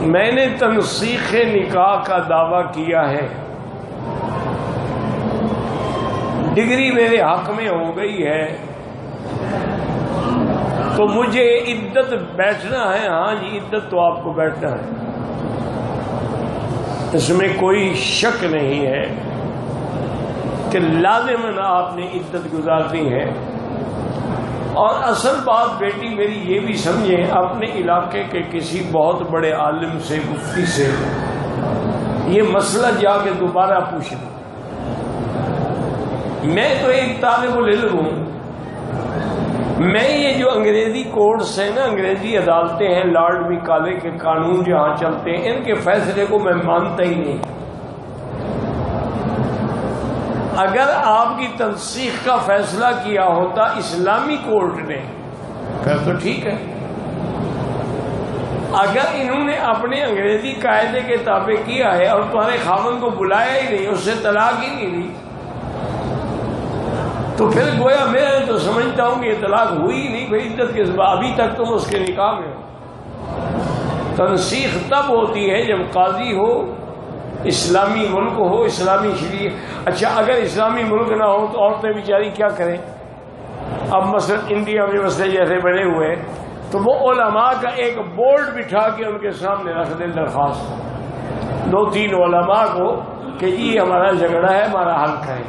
میں نے تنسیخ نکاح کا دعویٰ کیا ہے، ڈگری میرے حق میں ہو گئی ہے، تو مجھے عدت بیٹھنا ہے۔ ہاں جی، عدت تو آپ کو بیٹھنا ہے، اس میں کوئی شک نہیں ہے کہ لازماً آپ نے عدت گزارنی ہے۔ اور اصل بات بیٹی میری یہ بھی سمجھیں، اپنے علاقے کے کسی بہت بڑے عالم سے، مفتی سے یہ مسئلہ جا کے دوبارہ پوچھ لیں۔ میں تو ایک طالب العلم ہوں، میں یہ جو انگریزی کورٹس ہیں نا، انگریزی عدالتیں ہیں، لارڈ میکالے کے قانون جہاں چلتے ہیں، ان کے فیصلے کو میں مانتا ہی نہیں۔ اگر آپ کی تنسیخ کا فیصلہ کیا ہوتا اسلامی کورٹ نے پھر تو ٹھیک ہے، اگر انہوں نے اپنے انگریزی قاعدے کے تابع کیا ہے اور تمہارے خاوند کو بلایا ہی نہیں، اس سے طلاق ہی نہیں دی، تو پھر گویا میں تو سمجھتا ہوں کہ یہ طلاق ہوئی ہی نہیں، پھر عدت کے سبب ابھی تک تم اس کے نکاح میں ہو۔ تنسیخ تب ہوتی ہے جب قاضی ہو، اسلامی ملک ہو، اسلامی شریعت۔ اچھا، اگر اسلامی ملک نہ ہو تو عورتیں بیچاری کیا کریں؟ اب مثلا انڈیا میں مسئلے جیسے بنے ہوئے، تو وہ علماء کا ایک بورڈ بٹھا کے ان کے سامنے رکھ دیں درخواست، 2-3 علماء کو کہ جی ہمارا جھگڑا ہے، ہمارا حل کریں،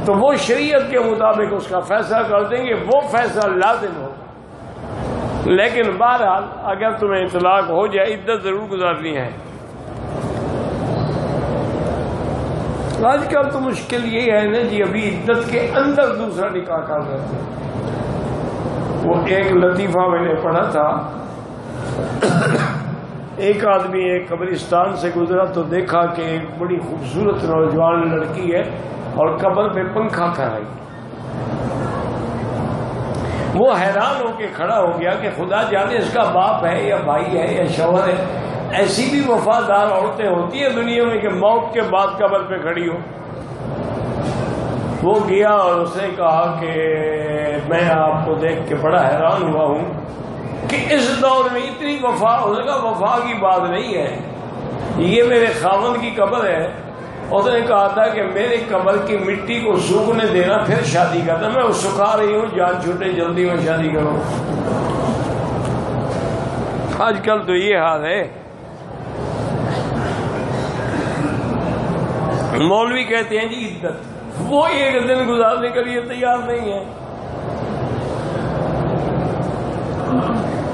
تو وہ شریعت کے مطابق اس کا فیصلہ کر دیں گے، وہ فیصلہ لازم ہو۔ لیکن بہرحال اگر تمہیں طلاق ہو جائے، عدت ضرور گزارنی ہے۔ آج کل تو مشکل یہ ہے نا جی، ابھی عدت کے اندر دوسرا نکاح کر رہے تھے۔ وہ ایک لطیفہ میں نے پڑھا تھا، ایک آدمی ایک قبرستان سے گزرا تو دیکھا کہ ایک بڑی خوبصورت نوجوان لڑکی ہے اور قبر پہ پنکھا کرائی۔ وہ حیران ہو کے کھڑا ہو گیا کہ خدا جانے اس کا باپ ہے یا بھائی ہے یا شوہر ہے، ایسی بھی وفادار عورتیں ہوتی ہیں دنیا میں کہ موت کے بعد قبر پہ کھڑی ہو۔ وہ گیا اور اس نے کہا کہ میں آپ کو دیکھ کے بڑا حیران ہوا ہوں کہ اس دور میں اتنی وفا، اس کا وفا کی بات نہیں ہے، یہ میرے خاوند کی قبر ہے۔ اس نے کہا تھا کہ میرے قبر کی مٹی کو سوکھنے دینا پھر شادی کرنا، میں وہ سکھا رہی ہوں، جان چھوٹے جلدی میں شادی کروں۔ آج کل تو یہ حال ہے۔ مولوی کہتے ہیں جی عدت، وہ ایک دن گزارنے کے لیے تیار نہیں ہے۔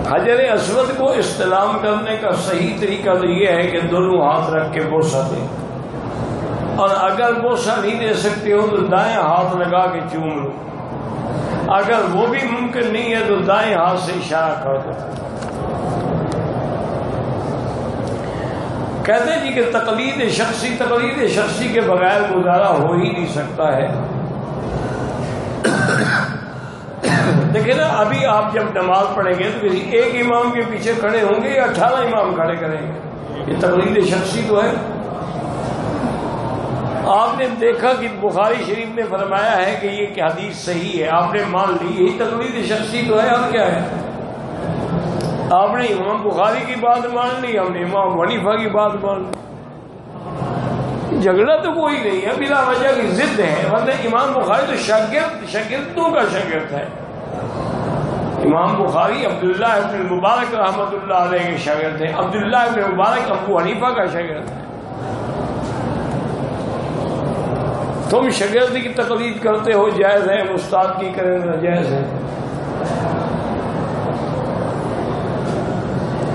حجر اسود کو استلام کرنے کا صحیح طریقہ تو یہ ہے کہ دونوں ہاتھ رکھ کے بوسہ دیں، اور اگر بوسہ نہیں دے سکتے ہو تو دائیں ہاتھ لگا کے چوم لو، اگر وہ بھی ممکن نہیں ہے تو دائیں ہاتھ سے اشارہ کر دو۔ کہتے جی کہ تقلید شخصی کے بغیر گزارا ہو ہی نہیں سکتا ہے۔ دیکھیں نا، ابھی آپ جب نماز پڑھیں گے تو کسی ایک امام کے پیچھے کھڑے ہوں گے یا 18 امام کھڑے کریں گے؟ یہ تقلید شخصی تو ہے۔ آپ نے دیکھا کہ بخاری شریف نے فرمایا ہے کہ یہ حدیث صحیح ہے، آپ نے مان لی، یہی تقلید شخصی تو ہے۔ اور کیا ہے؟ آپ نے امام بخاری کی بات مان لی، ہم نے امام حنیفہ کی بات مان لی۔ جھگڑا تو کوئی نہیں ہے، بلا وجہ کی ضد ہے، ورنہ امام بخاری تو شاگردوں کا شاگرد ہے۔ امام بخاری عبداللہ ابن المبارک رحمۃ اللہ علیہ کے شاگرد ہیں، عبداللہ ابن مبارک ابو حنیفہ کا شاگرد ہے۔ تم شاگرد کی تقلید کرتے ہو، جائز ہے، استاد کی کریں ناجائز ہے۔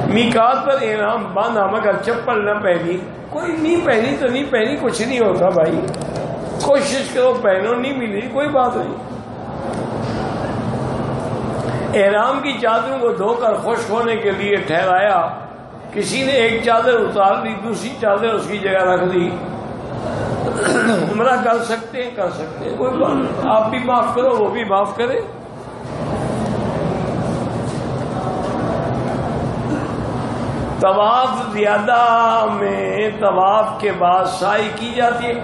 میقات پر احرام باندھا مگر چپل نہ پہنی، کوئی نہیں پہنی تو نہیں پہنی، کچھ نہیں ہوتا بھائی، کوشش کرو پہنو، نہیں ملی کوئی بات نہیں۔ احرام کی چادروں کو دھو کر خشک ہونے کے لیے ٹھہرایا، کسی نے ایک چادر اتار دی، دوسری چادر اس کی جگہ رکھ دی، عمرہ کر سکتے ہیں کوئی بات نہیں، آپ بھی معاف کرو وہ بھی معاف کرے۔ طواف زیادہ میں طواف کے بعد سعی کی جاتی ہے،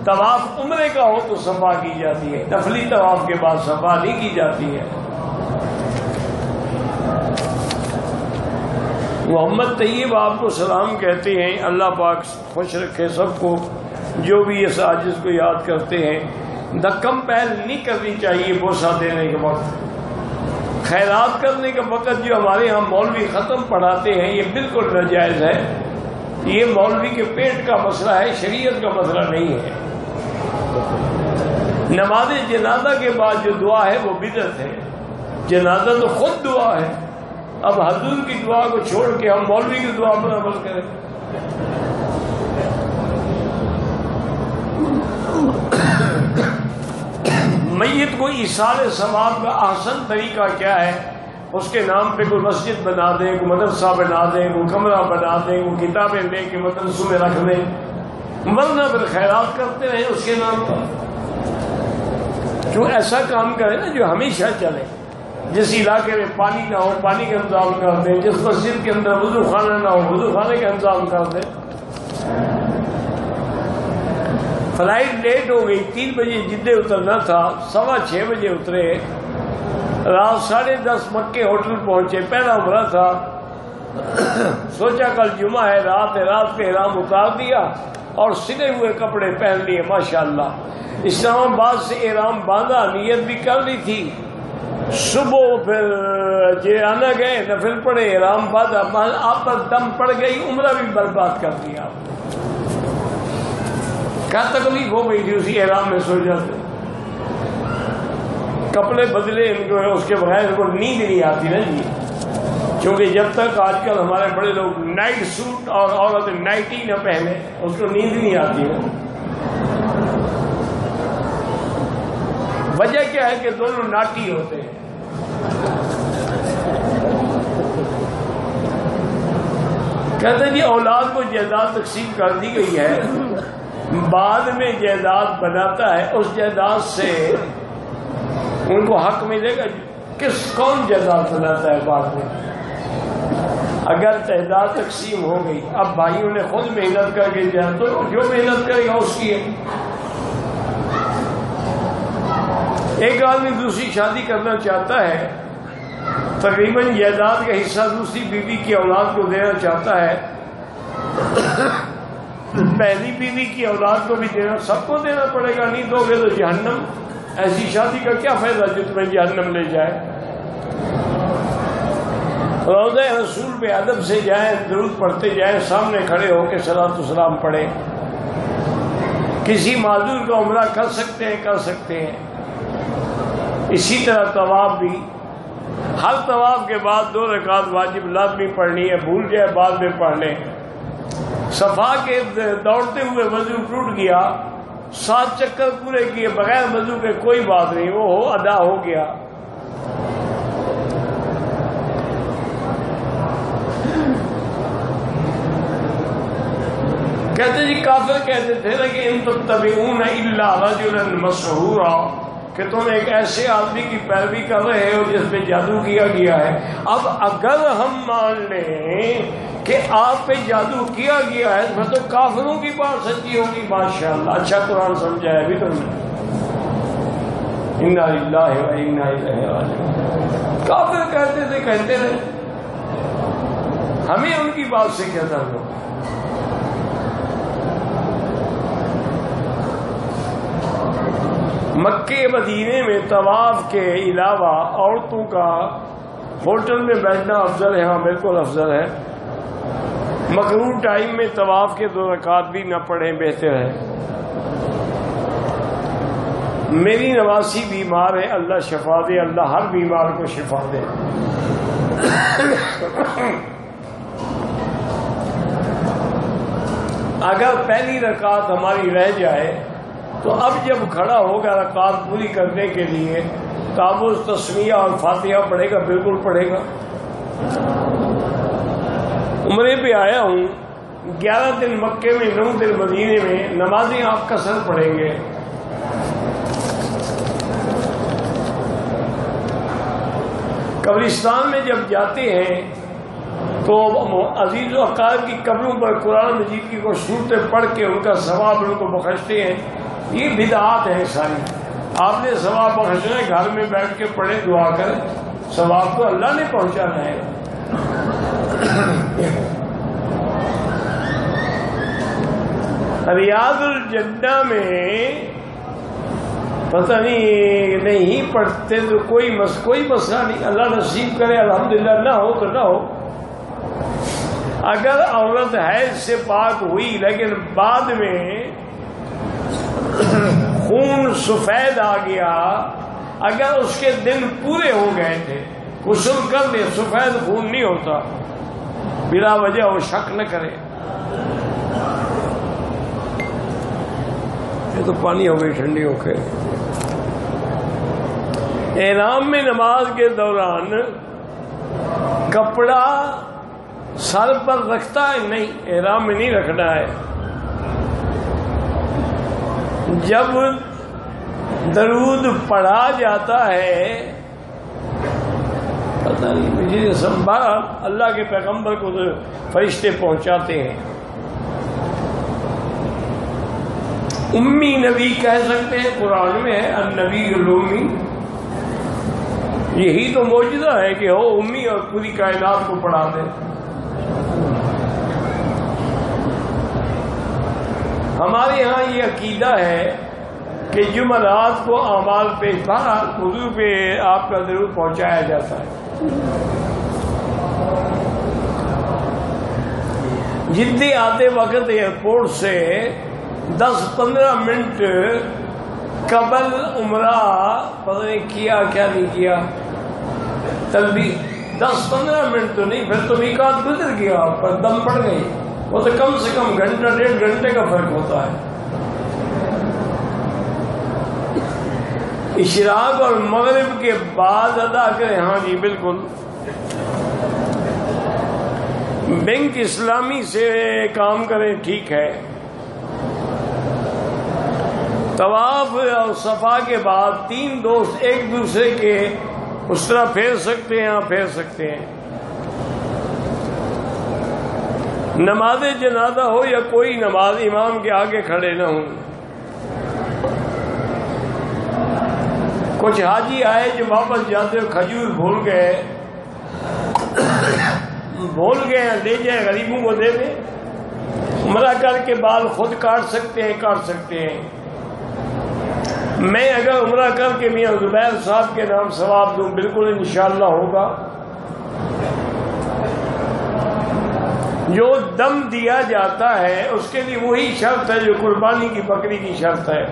طواف عمرے کا ہو تو صفا کی جاتی ہے، نفلی طواف کے بعد صفا نہیں کی جاتی ہے۔ محمد طیب آپ کو سلام کہتے ہیں. اللہ پاک خوش رکھے سب کو جو بھی اس عاجز کو یاد کرتے ہیں. دھکم پہل نہیں کرنی چاہیے بوسہ دینے کے وقت. خیرات کرنے کے وقت جو ہمارے یہاں مولوی ختم پڑھاتے ہیں یہ بالکل ناجائز ہے. یہ مولوی کے پیٹ کا مسئلہ ہے, شریعت کا مسئلہ نہیں ہے. نماز جنازہ کے بعد جو دعا ہے وہ بدعت ہے. جنازہ تو خود دعا ہے. اب حضور کی دعا کو چھوڑ کے ہم مولوی کی دعا پر عمل کریں. میت کو ایصال ثواب کا احسن طریقہ کیا ہے؟ اس کے نام پہ کوئی مسجد بنا دیں, کوئی مدرسہ بنا دیں, کوئی کمرہ بنا دیں, کوئی کتابیں لے کے مدرسوں میں رکھ دیں, ورنہ پھر خیرات کرتے رہیں اس کے نام پر. جو ایسا کام کرے نا جو ہمیشہ چلے. جس علاقے میں پانی نہ ہو پانی کا انتظام کر دیں, جس مسجد کے اندر وضو خانہ نہ ہو وضو خانے کا انتظام کر دیں. فلائٹ لیٹ ہو گئی, 3 بجے جدے اترنا تھا, 6:15 بجے اترے, رات 10:30 مکے ہوٹل پہنچے. پہلا عمرہ تھا, سوچا کل جمعہ ہے, رات پہ احرام اتار دیا اور سلے ہوئے کپڑے پہن لیے. ماشاءاللہ اسلام آباد سے احرام باندھا, نیت بھی کر لی تھی. صبح پھر جیرانا گئے, نفل پڑے, احرام باندھا, آپ پر دم پڑ گئی, عمرہ بھی برباد کر دیا. کیا تکلیف ہو گئی تھی اسی احرام میں. سو جاتے کپڑے بدلے ان کو, اس کے بغیر ان کو نیند نہیں آتی نا جی. کیونکہ جب تک آج کل ہمارے بڑے لوگ نائٹ سوٹ اور عورت نائٹی نہ پہنے اس کو نیند نہیں آتی ہے. وجہ کیا ہے کہ دونوں ناٹی ہوتے ہیں. کہتے ہیں جی اولاد کو جائیداد تقسیم کر دی گئی ہے, بعد میں جائیداد بناتا ہے, اس جائیداد سے ان کو حق ملے گا. کون جائیداد بناتا ہے بعد میں؟ اگر جائیداد تقسیم ہو گئی, اب بھائیوں نے خود محنت کر کے جائے تو جو محنت کرے گا اس کی ہے. ایک آدمی دوسری شادی کرنا چاہتا ہے, تقریباً جائیداد کا حصہ دوسری بیوی کی اولاد کو دینا چاہتا ہے. پہلی بیوی کی اولاد کو بھی دینا, سب کو دینا پڑے گا. نہیں دو گے تو جہنم. ایسی شادی کا کیا فائدہ جو تمہیں جہنم لے جائے. روضہ رسول پہ ادب سے جائیں, درود پڑھتے جائیں, سامنے کھڑے ہو کے صلاۃ و سلام پڑھیں. کسی معذور کا عمرہ کر سکتے ہیں. اسی طرح طواف بھی, ہر طواف کے بعد 2 رکعت واجب لازمی پڑھنی ہے. بھول جائے بعد میں پڑھ لیں. صفا کے دوڑتے ہوئے وضو ٹوٹ گیا, 7 چکر پورے کیے بغیر وضو کے, کوئی بات نہیں, وہ ادا ہو گیا. کہتے جی کافر کہتے تھے نا کہ ان تتبعون الا رجلا مسحورا, کہ تم ایک ایسے آدمی کی پیروی کر رہے ہو جس پہ جادو کیا گیا ہے. اب اگر ہم مان لیں کہ آپ پہ جادو کیا گیا ہے پھر تو کافروں کی بات سچی ہوگی. ماشاءاللہ اچھا قرآن سمجھایا بھی تم نے. انا للہ و انا الیہ راجعون. کافر کہتے تھے, ہمیں ان کی بات سے کیا تعلق. مکے مدینے میں طواف کے علاوہ عورتوں کا ہوٹل میں بیٹھنا افضل ہے. ہاں بالکل افضل ہے. مکروہ ٹائم میں طواف کے 2 رکعت بھی نہ پڑھیں, بہتر ہے. میری نواسی بیمار ہے, اللہ شفا دے. اللہ ہر بیمار کو شفا دے. اگر پہلی رکعت ہماری رہ جائے تو اب جب کھڑا ہوگا رکعت پوری کرنے کے لیے تعوذ تسمیہ اور فاتحہ پڑھے گا, بالکل پڑھے گا. عمرے پہ آیا ہوں, 11 دن مکے میں, 9 دن مدینے میں, نمازیں آپ قصر پڑھیں گے. قبرستان میں جب جاتے ہیں تو عزیز و اقارب کی قبروں پر قرآن مجید کی کچھ صورتیں پڑھ کے ان کا ثواب ان کو بخشتے ہیں. یہ بدعات ہیں ساری. آپ نے ثواب بخشنا ہے, گھر میں بیٹھ کے پڑھے, دعا کریں, ثواب تو اللہ نے پہنچانا ہے. ریاض الجنہ میں پتہ نہیں پڑھتے تو کوئی مسئلہ نہیں، اللہ نصیب کرے الحمدللہ، نہ ہو تو نہ ہو۔ اگر عورت حیض سے پاک ہوئی لیکن بعد میں خون سفید آ گیا، اگر اس کے دن پورے ہو گئے تھے، غسل کر لے، سفید خون نہیں ہوتا، بلا وجہ وہ شک نہ کرے۔ یہ تو پانی ہو گئی ٹھنڈی ہو کے۔ احرام میں نماز کے دوران کپڑا سر پر رکھتا ہے؟ نہیں، احرام میں نہیں رکھنا ہے۔ جب درود پڑھا جاتا ہے، پتہ نہیں مجھے سنبھالا، اللہ کے پیغمبر کو تو فرشتے پہنچاتے ہیں۔ امی نبی کہہ سکتے ہیں، قرآن میں ہے النبی الامی، یہی تو معجزہ ہے کہ ہو امی اور پوری کائنات کو پڑھا دے۔ ہمارے ہاں یہ عقیدہ ہے کہ جمعرات کو اعمال پیش بہرحال حضور پہ آپ کا ضرور پہنچایا جاتا ہے۔ جدی آتے وقت ایئرپورٹ سے 10-15 منٹ قبل عمرہ پتہ نہیں کیا کیا نہیں کیا، تلبیہ 10-15 منٹ تو نہیں، پھر تو میقات گزر گیا، پر دم پڑ گئی، وہ تو کم سے کم گھنٹہ 1.5 گھنٹے کا فرق ہوتا ہے۔ اشراق اور مغرب کے بعد ادا کریں، ہاں جی بالکل۔ بینک اسلامی سے کام کریں، ٹھیک ہے۔ طواف اور صفا کے بعد 3 دوست ایک دوسرے کے اس طرح پھیر سکتے ہیں، ہاں پھیر سکتے ہیں۔ نماز جنازہ ہو یا کوئی نماز، امام کے آگے کھڑے نہ ہوں۔ کچھ حاجی آئے جو واپس جاتے ہوئے کھجور بھول گئے، لے جائے غریبوں کو دے دیں۔ عمرہ کر کے بال خود کاٹ سکتے ہیں۔ میں اگر عمرہ کر کے میاں زبیر صاحب کے نام ثواب دوں، بالکل انشاءاللہ ہوگا۔ جو دم دیا جاتا ہے اس کے لیے وہی شرط ہے جو قربانی کی بکری کی شرط ہے۔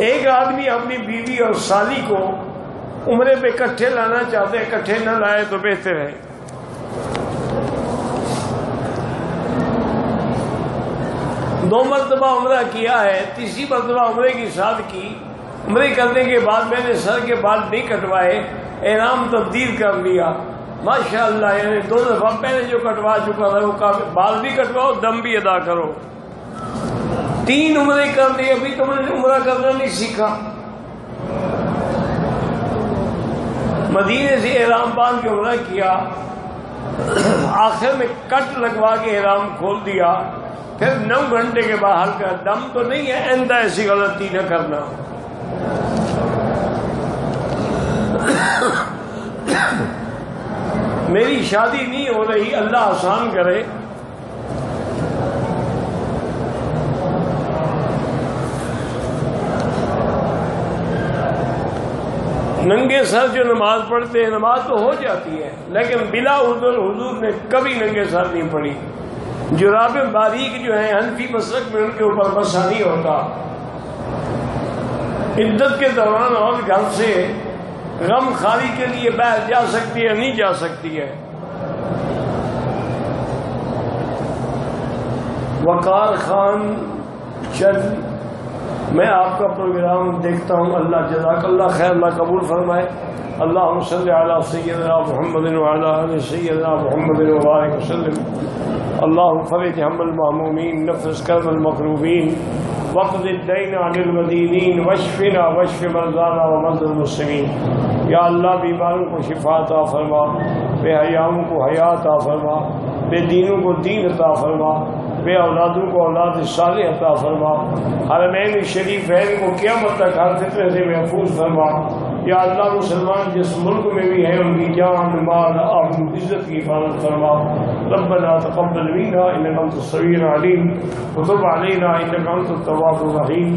ایک آدمی اپنی بیوی اور سالی کو عمرے پہ اکٹھے لانا چاہتے ہیں، اکٹھے نہ لائے تو بہتر ہے۔ دو مرتبہ عمرہ کیا ہے، تیسری مرتبہ عمرے کی ساتھ کی، عمرے کرنے کے بعد میں نے سر کے بال نہیں کٹوائے، احرام تبدیل کر لیا، ماشاءاللہ، یعنی 2 دفعہ پہلے جو کٹوا چکا تھا وہ بال بھی کٹواؤ، دم بھی ادا کرو۔ 3 عمرے کر لیے، ابھی تم نے عمرہ کرنا نہیں سیکھا۔ مدینے سے احرام باندھ کے عمرہ کیا، آخر میں کٹ لگوا کے احرام کھول دیا، پھر 9 گھنٹے کے بعد ہلکا دم تو نہیں ہے، آئندہ ایسی غلطی نہ کرنا۔ میری شادی نہیں ہو رہی، اللہ آسان کرے۔ ننگے سر جو نماز پڑھتے ہیں، نماز تو ہو جاتی ہے لیکن بلا عذر، حضور نے کبھی ننگے سر نہیں پڑھی۔ جرابیں باریک جو ہیں حنفی مسلک میں ان کے اوپر مسح نہیں ہوتا۔ عدت کے دوران اور گھر سے غم خاری کے لیے باہر جا سکتی ہے، نہیں جا سکتی ہے۔ وقار خان چند، میں آپ کا پروگرام دیکھتا ہوں، اللہ جزاک اللہ خیر، اللہ قبول فرمائے۔ اللہم صلی علی سیدنا محمد وعلی آل سیدنا محمد وبارک وسلم۔ اللہم فرج ہم المہمومین، نفس کرب المکروبین، وقض الدین عن المدینین، واشفنا واشف مرضانا ومرضی المسلمین۔ یا اللہ بیماروں کو شفا عطا فرما، بے حیاؤں کو حیا عطا فرما، بے دینوں کو دین عطا فرما، بے اولادوں کو اولاد صالح عطا فرما، حرمین شریفین کو قیامت تک ہر فتنے سے محفوظ فرما۔ یا اللہ مسلمان جس ملک میں بھی ہیں ان کی جان مال آبرو عزت کی حفاظت فرما۔ ربنا تقبل منا انک انت السمیع العلیم وتب علینا انک انت التواب الرحیم۔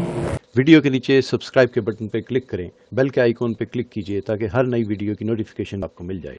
ویڈیو کے نیچے سبسکرائب کے بٹن پہ کلک کریں، بیل کے آئیکن پہ کلک کیجئے تاکہ ہر نئی ویڈیو کی نوٹیفیکیشن آپ کو مل جائے۔